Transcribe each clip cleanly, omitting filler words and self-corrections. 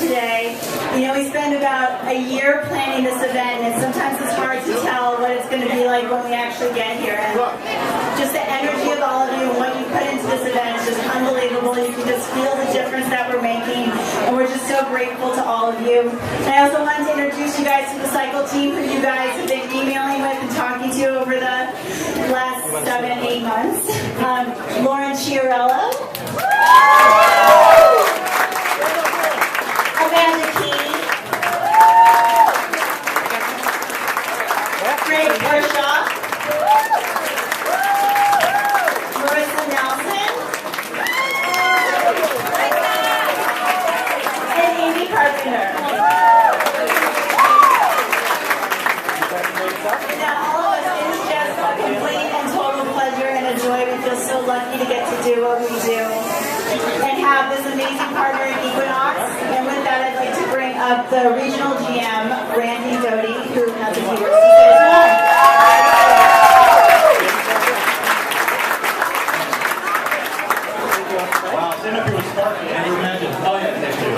today. You know, we spend about a year planning this event, and sometimes it's hard to tell what it's going to be like when we actually get here. And just the energy of all of you and what you put into this event is just unbelievable. You can just feel the difference that we're making, and we're just so grateful to all of you. And I also wanted to introduce you guys to the cycle team who you guys have been emailing with and talking to over the last 7-8 months. Lauren Chiarello, Amanda Key, Greg Kershaw, Marissa Nelson, and Amy Carpenter. Now, all of us, it is just a complete and total pleasure and a joy. We feel so lucky to get to do what we do and have this amazing partner in Equinox. And with that, I'd like to bring up the regional GM, Randy Doty, who has a few words to say as well. Wow, stand up here with Sparky. Can you imagine? Oh, yeah, next year.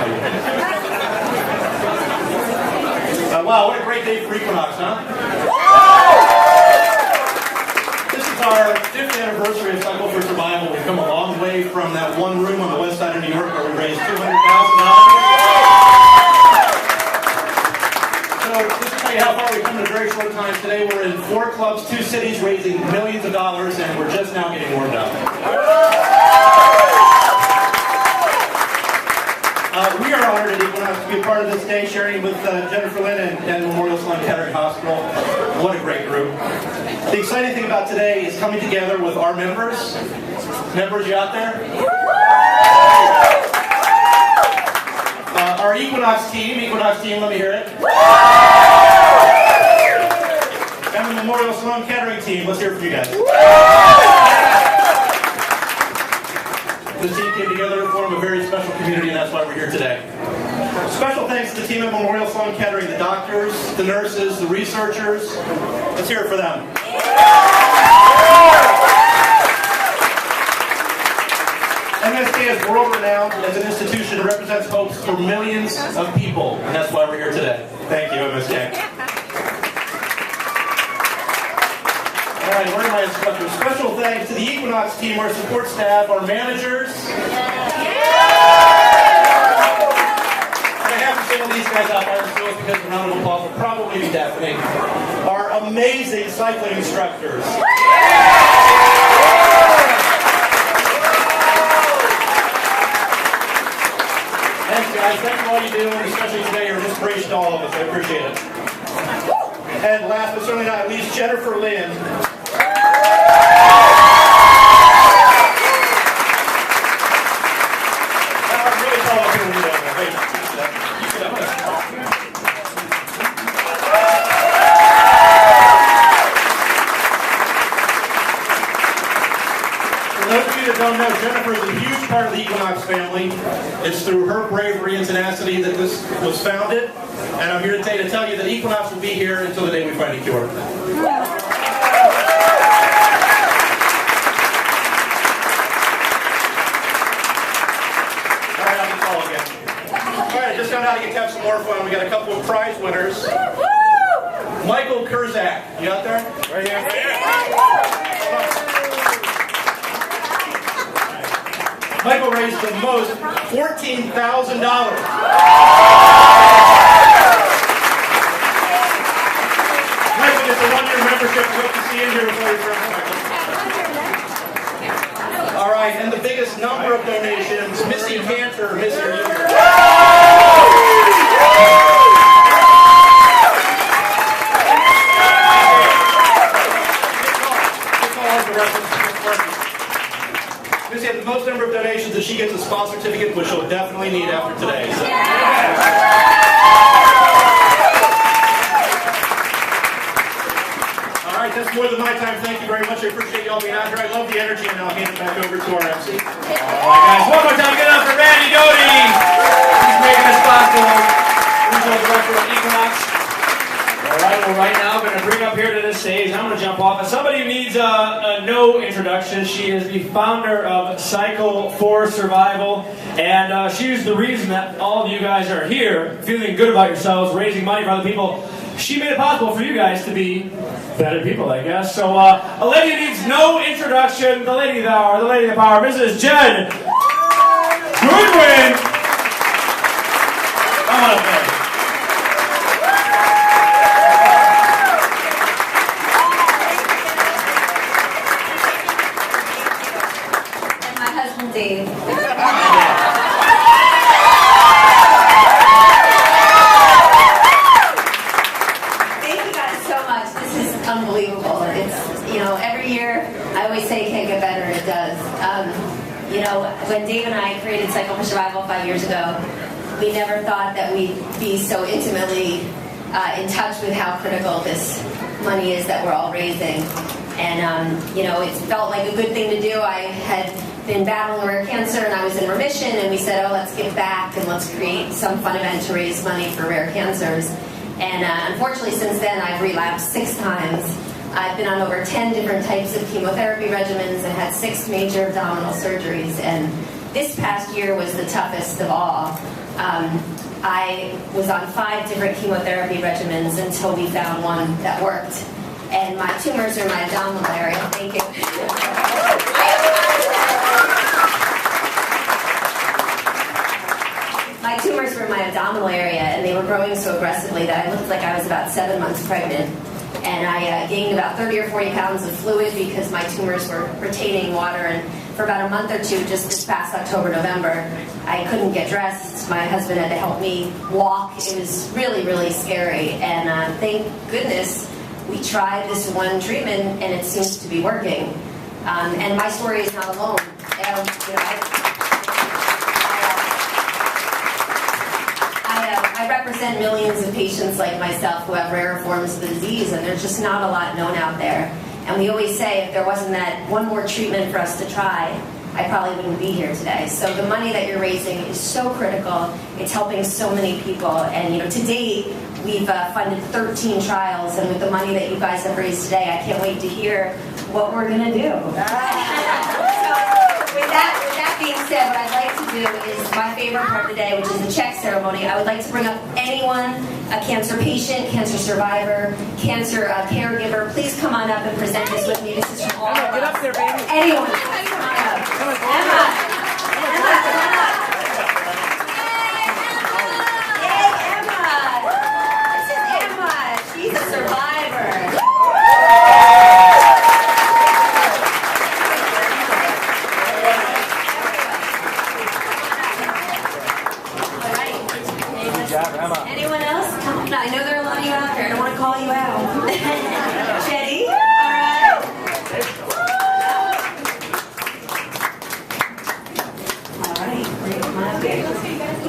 Wow, what a great day for Equinox, huh? This is our 5th anniversary of Cycle for Survival. We've come a long way from that one room on the west side of New York where we raised $200,000. So just to tell you how far we've come in a very short time, today we're in 4 clubs, 2 cities, raising millions of dollars, and we're just now getting warmed up. We are honored at Equinox to be a part of this day, sharing with Jennifer Lynn and Memorial Sloan Kettering Hospital. What a great group. The exciting thing about today is coming together with our members. Members, you out there? Our Equinox team, let me hear it. And the Memorial Sloan Kettering team, let's hear it from you guys. This team came together to form a very special community, and that's why we're here today. Special thanks to the team at Memorial Sloan Kettering, the doctors, the nurses, the researchers. Let's hear it for them. MSK is world-renowned as an institution that represents hopes for millions of people, and that's why we're here today. Thank you, MSK. All right, where are my instructors? Special thanks to the Equinox team, our support staff, our managers. And I have to single these guys out by themselves because the round of applause will probably be deafening. Our amazing cycling instructors. Thanks, guys. Thanks for all you do, and especially today, you're an inspiration to all of us. I appreciate it. And last but certainly not least, Jennifer Lynn. I'm really tall up here when you do that. Wait, you sit up. For those of you that don't know, Jennifer is a huge part of the Equinox family. It's through her bravery and tenacity that this was founded. And I'm here today to tell you that Equinox will be here until the day we find a cure. All right, I'll be tall again. All right, I just found out I get to have some more fun. We got a couple of prize winners. Michael Kurzak, you out there? Right here. Michael raised the most, $14,000. It's a one-year membership. I hope to see you here before you turn. All right, and the biggest number of donations, Missy Cantor, Missy Junior. Missy had the most number of donations that she gets a sponsor certificate, which she'll definitely need after today. So. That's more than my time. Thank you very much. I appreciate you all being out here. I love the energy, and I'll hand it back over to our MC. All right, guys. One more time, get it up for Randy Doty. He's making this possible. Regional Director of Equinox. All right, well, right now, I'm going to bring up here to the stage. I'm going to going to jump off. As somebody who needs no introduction, she is the founder of Cycle for Survival, and she is the reason that all of you guys are here, feeling good about yourselves, raising money for other people. She made it possible for you guys to be better people, I guess. So, a lady who needs no introduction, the lady of the hour, the lady of the power, Mrs. Jen Goodwin. Come on up there. And my husband, Dave. Unbelievable. It's, you know, every year I always say it can't get better, it does. You know, when Dave and I created Cycle for Survival 5 years ago, we never thought that we'd be so intimately in touch with how critical this money is that we're all raising. And, you know, it felt like a good thing to do. I had been battling rare cancer and I was in remission, and we said, oh, let's give back and let's create some fun event to raise money for rare cancers. And unfortunately, since then, I've relapsed 6 times. I've been on over 10 different types of chemotherapy regimens and had 6 major abdominal surgeries. And this past year was the toughest of all. I was on 5 different chemotherapy regimens until we found one that worked. And my tumors are in my abdominal area. Thank you. My tumors were in my abdominal area, and they were growing so aggressively that I looked like I was about 7 months pregnant. And I gained about 30 or 40 pounds of fluid because my tumors were retaining water. And for about a month or two, just this past October, November, I couldn't get dressed. My husband had to help me walk. It was really, really scary. And thank goodness we tried this one treatment, and it seems to be working. And my story is not alone. I represent millions of patients like myself who have rare forms of the disease, and there's just not a lot known out there. And we always say if there wasn't that one more treatment for us to try, I probably wouldn't be here today. So the money that you're raising is so critical. It's helping so many people. And you know, to date, we've funded 13 trials, and with the money that you guys have raised today, I can't wait to hear what we're going to do. So with that being said, what I'd like to do is my favorite part of the day, which is the check ceremony. I would like to bring up anyone, a cancer patient, cancer survivor, cancer caregiver. Please come on up and present this with me. This is from all of us. Get up there, baby. Anyone, please come on up. Emma, come on up. Yay, Emma. This is Emma. She's a survivor. Anyone else? I know there are a lot of you out there. I don't want to call you out. Chetty? All right. All right. Great. Come on up here.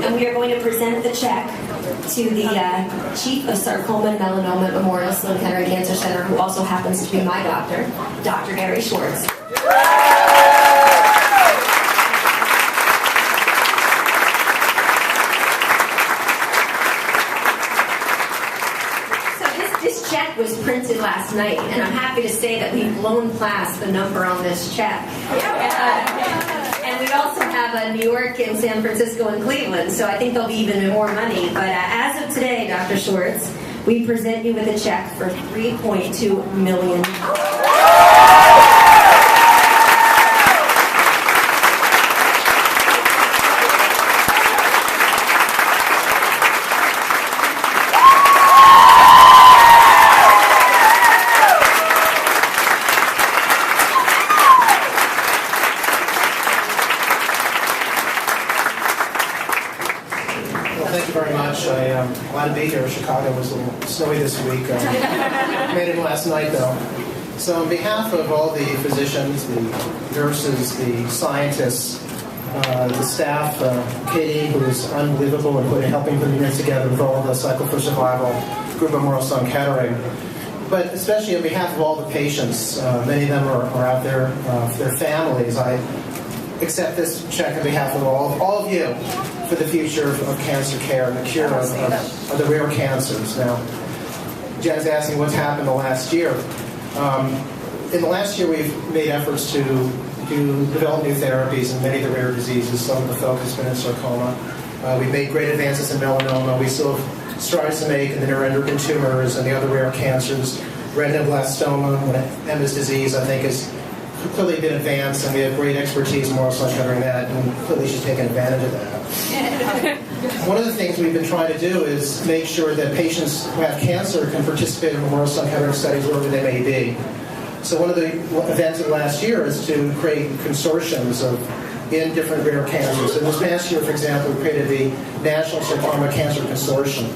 And we are going to present the check to the Chief of Sarcoma and Melanoma at Memorial Sloan Kettering Cancer Center, who also happens to be my doctor, Dr. Gary Schwartz. This check was printed last night, and I'm happy to say that we've blown past the number on this check. And we also have New York and San Francisco and Cleveland, so I think there'll be even more money. But as of today, Dr. Schwartz, we present you with a check for $3.2 million. Thank you very much. I'm glad to be here. Chicago was a little snowy this week. Made it last night, though. So on behalf of all the physicians, the nurses, the scientists, the staff, Katie, who is unbelievable in helping put this together with all of the Cycle for Survival group of Memorial Sloan Kettering, but especially on behalf of all the patients, many of them are out there for their families. I accept this check on behalf of all of you for the future of cancer care and the cure of the rare cancers. Now, Jen's asking what's happened the last year. In the last year, we've made efforts to develop new therapies in many of the rare diseases. Some of the focus has been in sarcoma. We've made great advances in melanoma. We still have strides to make in the neuroendocrine tumors and the other rare cancers. Retinoblastoma, Emma's disease, I think, has clearly been advanced, and we have great expertise in Morris covering that, and clearly she's taken advantage of that. One of the things we've been trying to do is make sure that patients who have cancer can participate in Morris covering studies wherever they may be. So one of the events of last year is to create consortiums in different rare cancers. And this past year, for example, we created the National Sarcoma Cancer Consortium.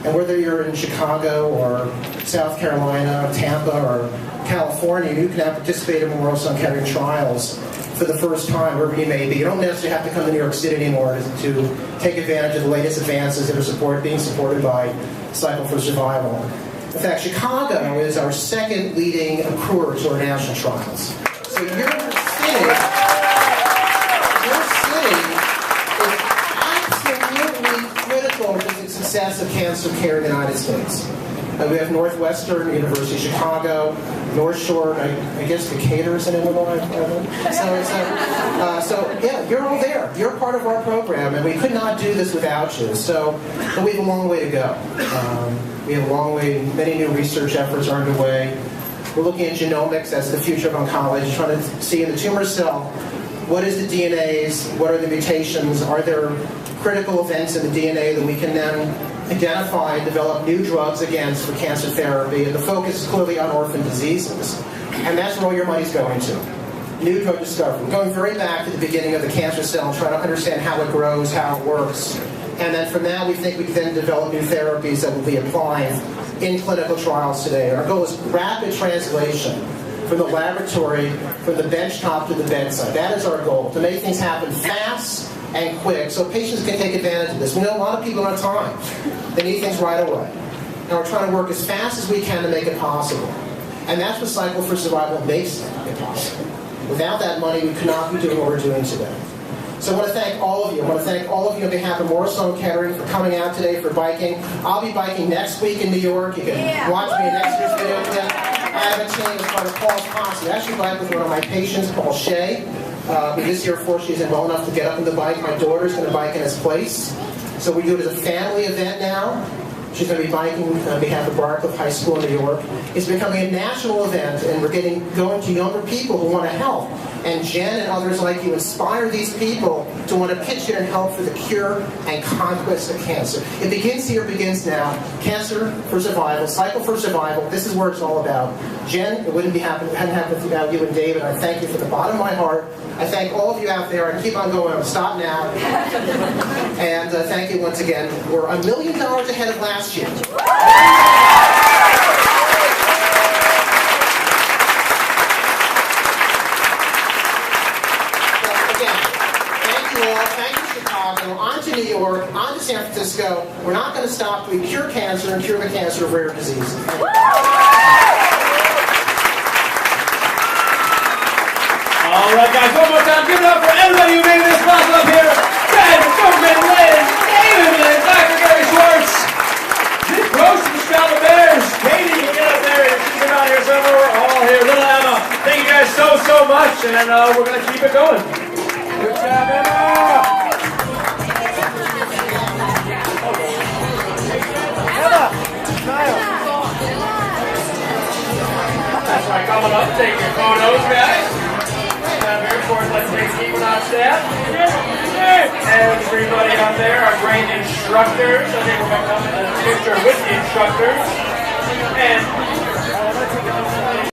And whether you're in Chicago or South Carolina, Tampa, or California, you can now participate in Memorial Sloan Kettering trials for the first time, wherever you may be. You don't necessarily have to come to New York City anymore to take advantage of the latest advances that are being supported by Cycle for Survival. In fact, Chicago is our second leading accruer to our national trials. So your city is absolutely critical to the success of cancer care in the United States. We have Northwestern, University of Chicago, North Shore, I guess Decatur's in Illinois. So yeah, you're all there. You're part of our program, and we could not do this without you. But we have a long way to go. We have a long way. Many new research efforts are underway. We're looking at genomics as the future of oncology, trying to see in the tumor cell, what is the DNAs, what are the mutations, are there critical events in the DNA that we can then identify and develop new drugs against for cancer therapy, and the focus is clearly on orphan diseases. And that's where all your money's going to. New drug discovery. We're going very back to the beginning of the cancer cell and trying to understand how it grows, how it works. And then from that, we think we can then develop new therapies that will be applied in clinical trials today. Our goal is rapid translation from the laboratory, from the benchtop to the bedside. That is our goal, to make things happen fast and quick so patients can take advantage of this. We know a lot of people don't have time. They need things right away. And we're trying to work as fast as we can to make it possible. And that's what Cycle for Survival makes it possible. Without that money, we could not be doing what we're doing today. So I want to thank all of you. I want to thank all of you on behalf of Memorial Sloan Kettering for coming out today for biking. I'll be biking next week in New York. You can watch me in next year's video clip. I have a team that's called Paul's Posse. I actually bike with one of my patients, Paul Shea. Who this year, unfortunately, isn't well enough to get up on the bike. My daughter's going to bike in his place. So we do it as a family event now. She's going to be biking on behalf of Barcliffe High School in New York. It's becoming a national event, and we're going to younger people who want to help. And Jen and others like you inspire these people to want to pitch in and help for the cure and conquest of cancer. It begins here, begins now. Cancer for Survival, Cycle for Survival. This is where it's all about. Jen, it hadn't happened without you and David. I thank you from the bottom of my heart. I thank all of you out there. I keep on going. I'll stop now. And thank you once again. We're $1 million ahead of last year. On to New York, on to San Francisco. We're not going to stop till we cure cancer and cure the cancer of rare diseases. All right, guys, one more time. Give it up for everybody who made this possible up here. Brad, Coleman, Lynn, David, Lynn, Dr. Gary Schwartz, Nick Gross, the Chicago Bears, Katie, you get up there. She's around here somewhere. We're all here. Little Emma, thank you guys so much, and we're going to keep it going. Good job, Emma. That's right, coming up, take your photos, guys. Down here, of course, let's take keeping on staff. Everybody out there, our great instructors. I think we're going to come in a picture with the instructors. And